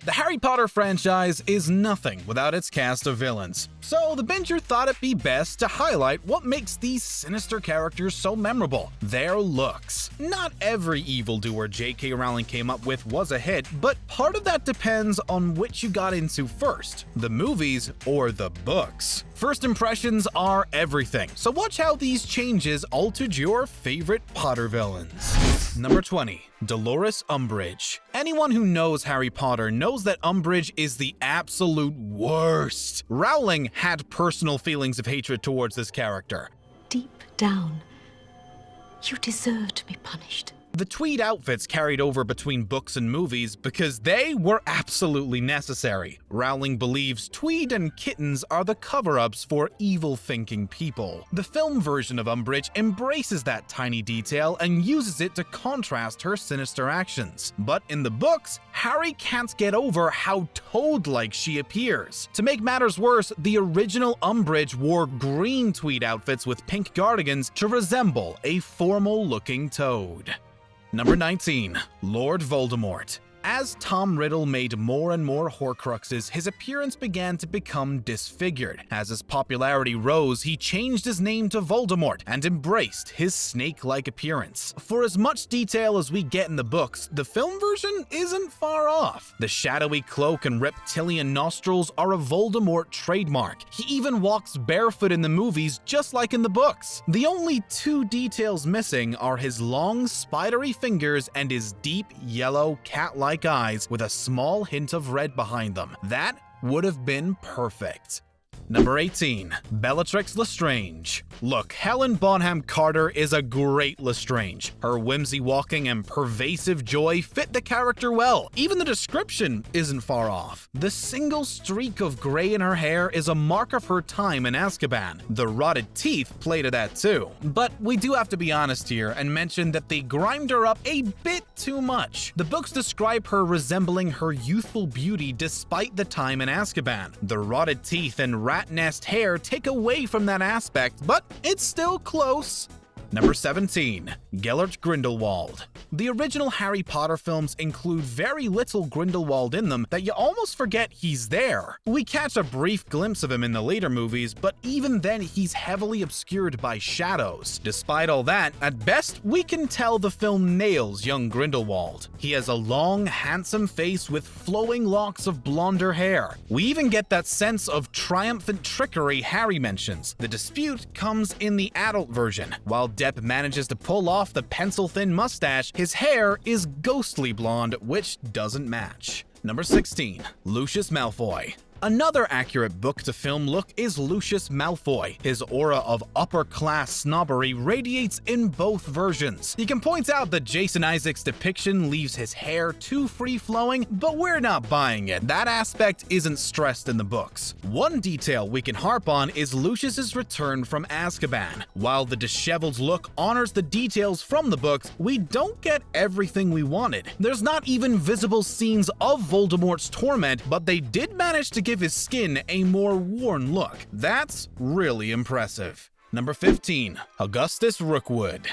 The Harry Potter franchise is nothing without its cast of villains, so the binger thought it'd be best to highlight what makes these sinister characters so memorable: their looks. Not every evildoer JK Rowling came up with was a hit, but part of that depends on which you got into first, the movies or the books. First impressions are everything, so watch how these changes altered your favorite Potter villains. Number 20. Dolores Umbridge. Anyone who knows Harry Potter knows that Umbridge is the absolute worst. Rowling had personal feelings of hatred towards this character. Deep down, you deserve to be punished. The tweed outfits carried over between books and movies because they were absolutely necessary. Rowling believes tweed and kittens are the cover-ups for evil-thinking people. The film version of Umbridge embraces that tiny detail and uses it to contrast her sinister actions. But in the books, Harry can't get over how toad-like she appears. To make matters worse, the original Umbridge wore green tweed outfits with pink cardigans to resemble a formal-looking toad. Number 19. Lord Voldemort. As Tom Riddle made more and more Horcruxes, his appearance began to become disfigured. As his popularity rose, he changed his name to Voldemort and embraced his snake-like appearance. For as much detail as we get in the books, the film version isn't far off. The shadowy cloak and reptilian nostrils are a Voldemort trademark. He even walks barefoot in the movies just like in the books. The only two details missing are his long, spidery fingers and his deep, yellow, cat-like eyes with a small hint of red behind them. That would have been perfect. Number 18. Bellatrix Lestrange. Look, Helen Bonham Carter is a great Lestrange. Her whimsy-walking and pervasive joy fit the character well. Even the description isn't far off. The single streak of gray in her hair is a mark of her time in Azkaban. The rotted teeth play to that too. But we do have to be honest here and mention that they grimed her up a bit too much. The books describe her resembling her youthful beauty despite the time in Azkaban. The rotted teeth and rat nest hair take away from that aspect, but it's still close. Number 17. Gellert Grindelwald. The original Harry Potter films include very little Grindelwald in them that you almost forget he's there. We catch a brief glimpse of him in the later movies, but even then he's heavily obscured by shadows. Despite all that, at best we can tell the film nails young Grindelwald. He has a long, handsome face with flowing locks of blonder hair. We even get that sense of triumphant trickery Harry mentions. The dispute comes in the adult version. While Depp manages to pull off the pencil-thin mustache, his hair is ghostly blonde, which doesn't match. Number 16. Lucius Malfoy. Another accurate book-to-film look is Lucius Malfoy. His aura of upper-class snobbery radiates in both versions. You can point out that Jason Isaacs' depiction leaves his hair too free-flowing, but we're not buying it. That aspect isn't stressed in the books. One detail we can harp on is Lucius's return from Azkaban. While the disheveled look honors the details from the books, we don't get everything we wanted. There's not even visible scenes of Voldemort's torment, but they did manage to give his skin a more worn look. That's really impressive. Number 15. Augustus Rookwood.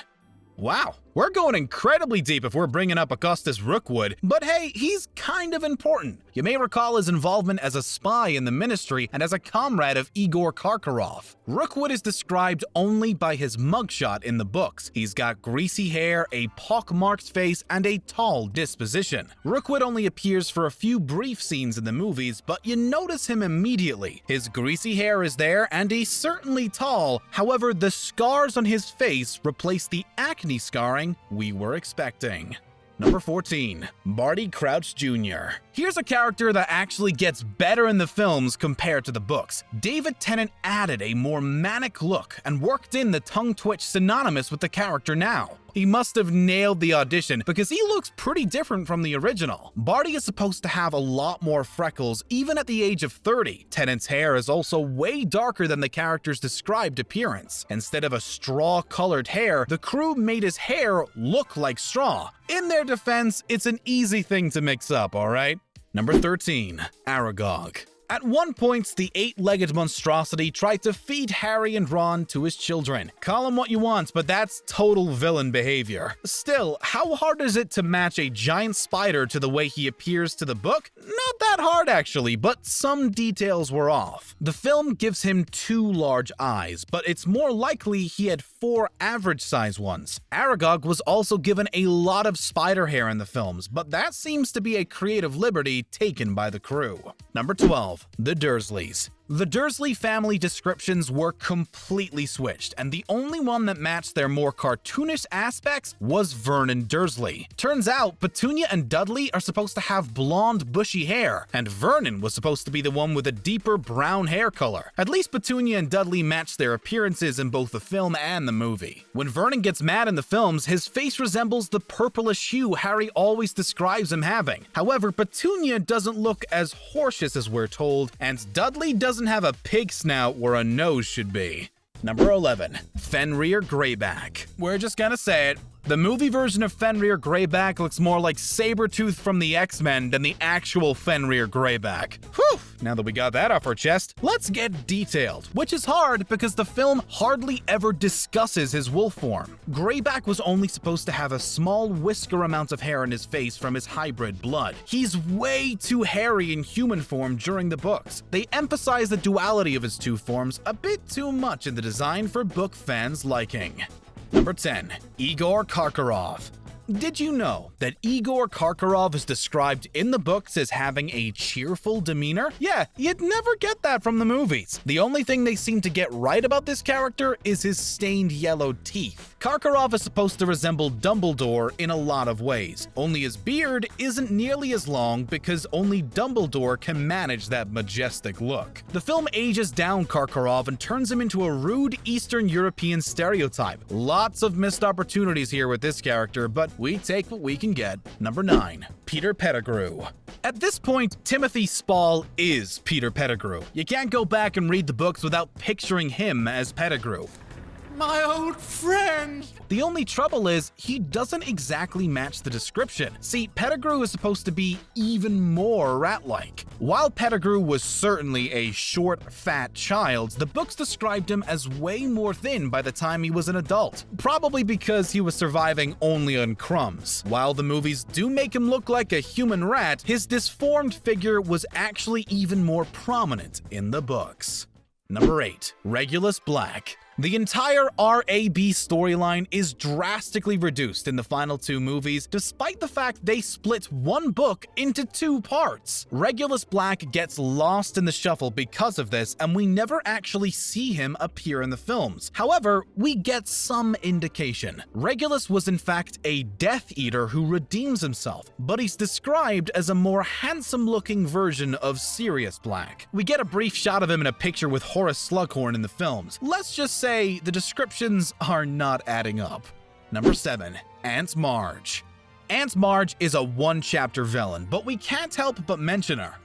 Wow, we're going incredibly deep if we're bringing up Augustus Rookwood, but hey, he's kind of important. You may recall his involvement as a spy in the Ministry and as a comrade of IGOR Karkaroff. Rookwood is described only by his mugshot in the books. He's got greasy hair, a pock-marked face, and a tall disposition. Rookwood only appears for a few brief scenes in the movies, but you notice him immediately. His greasy hair is there, and he's certainly tall. However, the scars on his face replace the acne scarring we were expecting. Number 14. Barty Crouch Jr. Here's a character that actually gets better in the films compared to the books. David Tennant added a more manic look and worked in the tongue twitch synonymous with the character now. He must have nailed the audition because he looks pretty different from the original. Barty is supposed to have a lot more freckles even at the age of 30. Tennant's hair is also way darker than the character's described appearance. Instead of a straw-colored hair, the crew made his hair look like straw. In their defense, it's an easy thing to mix up, alright? Number 13. ARAGOG. At one point, the 8-legged monstrosity tried to feed Harry and Ron to his children. Call him what you want, but that's total villain behavior. Still, how hard is it to match a giant spider to the way he appears to the book? Not that hard actually, but some details were off. The film gives him 2 large eyes, but it's more likely he had 4 average-sized ones. ARAGOG was also given a lot of spider hair in the films, but that seems to be a creative liberty taken by the crew. Number 12. The Dursleys. The Dursley family descriptions were completely switched, and the only one that matched their more cartoonish aspects was Vernon Dursley. Turns out, Petunia and Dudley are supposed to have blonde, bushy hair, and Vernon was supposed to be the one with a deeper brown hair color. At least Petunia and Dudley matched their appearances in both the film and the movie. When Vernon gets mad in the films, his face resembles the purplish hue Harry always describes him having. However, Petunia doesn't look as horseous as we're told, and Dudley doesn't have a pig snout where a nose should be. Number 11. Fenrir Greyback. We're just gonna say it. The movie version of Fenrir Greyback looks more like Sabretooth from the X-Men than the actual Fenrir Greyback. Whew! Now that we got that off our chest, let's get detailed, which is hard because the film hardly ever discusses his wolf form. Greyback was only supposed to have a small whisker amount of hair in his face from his hybrid blood. He's way too hairy in human form during the books. They emphasize the duality of his 2 forms a bit too much in the design for book fans' liking. Number 10. Igor Karkaroff. Did you know that Igor Karkaroff is described in the books as having a cheerful demeanor? Yeah, you'd never get that from the movies. The only thing they seem to get right about this character is his stained yellow teeth. Karkaroff is supposed to resemble Dumbledore in a lot of ways, only his beard isn't nearly as long because only Dumbledore can manage that majestic look. The film ages down Karkaroff and turns him into a rude Eastern European stereotype. Lots of missed opportunities here with this character, but we take what we can get. Number 9. Peter Pettigrew. At this point, Timothy Spall is Peter Pettigrew. You can't go back and read the books without picturing him as Pettigrew. My old friend! The only trouble is, he doesn't exactly match the description. See, Pettigrew is supposed to be even more rat-like. While Pettigrew was certainly a short, fat child, the books described him as way more thin by the time he was an adult. Probably because he was surviving only on crumbs. While the movies do make him look like a human rat, his disformed figure was actually even more prominent in the books. Number 8. Regulus Black. The entire RAB storyline is drastically reduced in the final 2 movies, despite the fact they split one book into 2 parts. Regulus Black gets lost in the shuffle because of this, and we never actually see him appear in the films. However, we get some indication. Regulus was in fact a Death Eater who redeems himself, but he's described as a more handsome-looking version of Sirius Black. We get a brief shot of him in a picture with Horace Slughorn in the films. Let's just say the descriptions are not adding up. Number 7. Aunt Marge. Aunt Marge is a 1-chapter villain, but we can't help but mention her.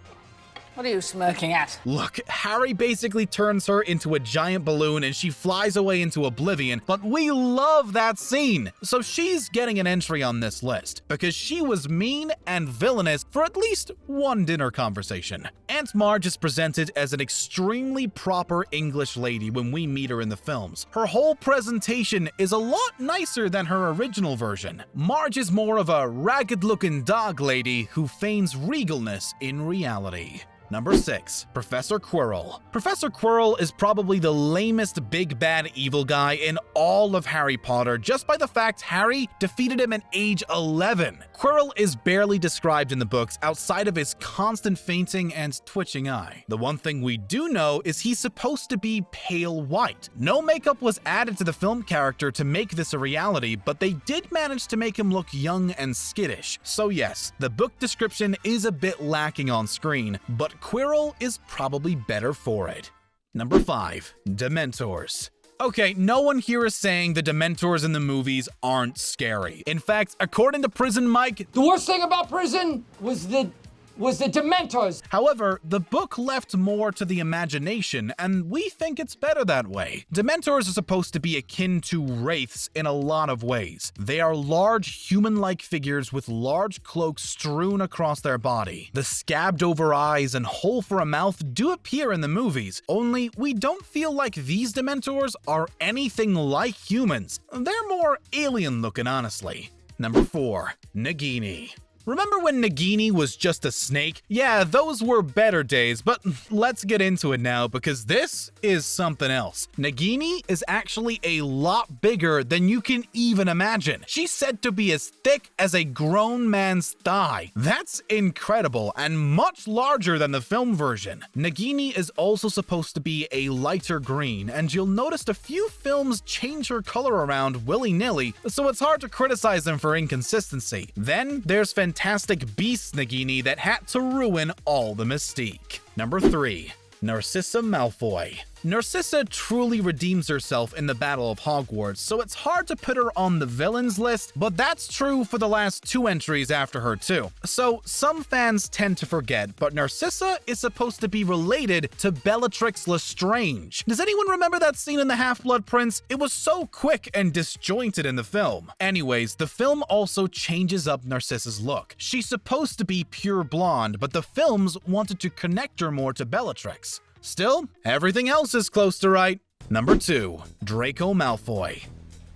What are you smirking at? Look, Harry basically turns her into a giant balloon and she flies away into oblivion, but we love that scene. So she's getting an entry on this list because she was mean and villainous for at least one dinner conversation. Aunt Marge is presented as an extremely proper English lady when we meet her in the films. Her whole presentation is a lot nicer than her original version. Marge is more of a ragged-looking dog lady who feigns regalness in reality. Number 6. Professor Quirrell. Professor Quirrell is probably the lamest big bad evil guy in all of Harry Potter just by the fact Harry defeated him at age 11. Quirrell is barely described in the books outside of his constant fainting and twitching eye. The one thing we do know is he's supposed to be pale white. No makeup was added to the film character to make this a reality, but they did manage to make him look young and skittish. So yes, the book description is a bit lacking on screen, but Quirrell is probably better for it. Number 5. Dementors. Okay, no one here is saying the Dementors in the movies aren't scary. In fact, according to Prison Mike, the worst thing about prison was the was the Dementors. However, the book left more to the imagination, and we think it's better that way. Dementors are supposed to be akin to wraiths in a lot of ways. They are large, human-like figures with large cloaks strewn across their body. The scabbed-over eyes and hole for a mouth do appear in the movies, only we don't feel like these Dementors are anything like humans. They're more alien-looking, honestly. Number 4. Nagini. Remember when Nagini was just a snake? Yeah, those were better days, but let's get into it now because this is something else. Nagini is actually a lot bigger than you can even imagine. She's said to be as thick as a grown man's thigh. That's incredible and much larger than the film version. Nagini is also supposed to be a lighter green, and you'll notice a few films change her color around willy-nilly, so it's hard to criticize them for inconsistency. Then there's Fantastic Beasts Nagini that had to ruin all the mystique. Number 3. Narcissa Malfoy. Narcissa truly redeems herself in the Battle of Hogwarts, so it's hard to put her on the villains list, but that's true for the last 2 entries after her too. So some fans tend to forget, but Narcissa is supposed to be related to Bellatrix Lestrange. Does anyone remember that scene in The Half-Blood Prince? It was so quick and disjointed in the film. Anyways, the film also changes up Narcissa's look. She's supposed to be pure blonde, but the films wanted to connect her more to Bellatrix. Still, everything else is close to right. Number 2. Draco Malfoy.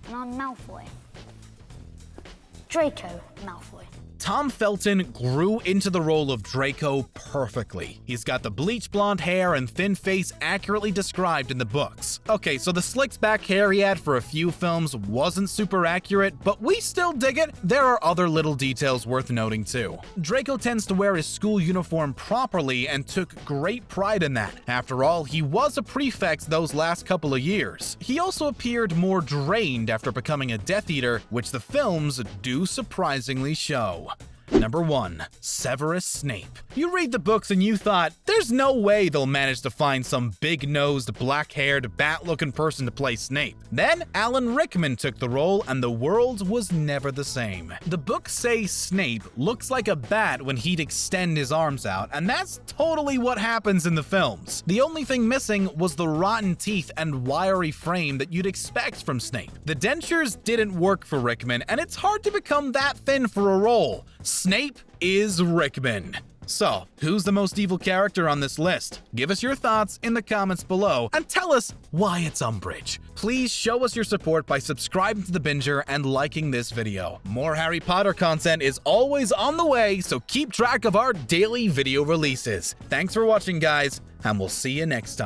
And I'm Malfoy. Draco Malfoy. Tom Felton grew into the role of Draco perfectly. He's got the bleach blonde hair and thin face accurately described in the books. Okay, so the slicked back hair he had for a few films wasn't super accurate, but we still dig it. There are other little details worth noting too. Draco tends to wear his school uniform properly and took great pride in that. After all, he was a prefect those last couple of years. He also appeared more drained after becoming a Death Eater, which the films do surprisingly show. Number 1. Severus Snape. You read the books and you thought, there's no way they'll manage to find some big-nosed, black-haired, bat-looking person to play Snape. Then, Alan Rickman took the role and the world was never the same. The books say Snape looks like a bat when he'd extend his arms out, and that's totally what happens in the films. The only thing missing was the rotten teeth and wiry frame that you'd expect from Snape. The dentures didn't work for Rickman, and it's hard to become that thin for a role. Snape is Rickman. So, who's the most evil character on this list? Give us your thoughts in the comments below and tell us why it's Umbridge. Please show us your support by subscribing to The Binger and liking this video. More Harry Potter content is always on the way, so keep track of our daily video releases. Thanks for watching, guys, and we'll see you next time.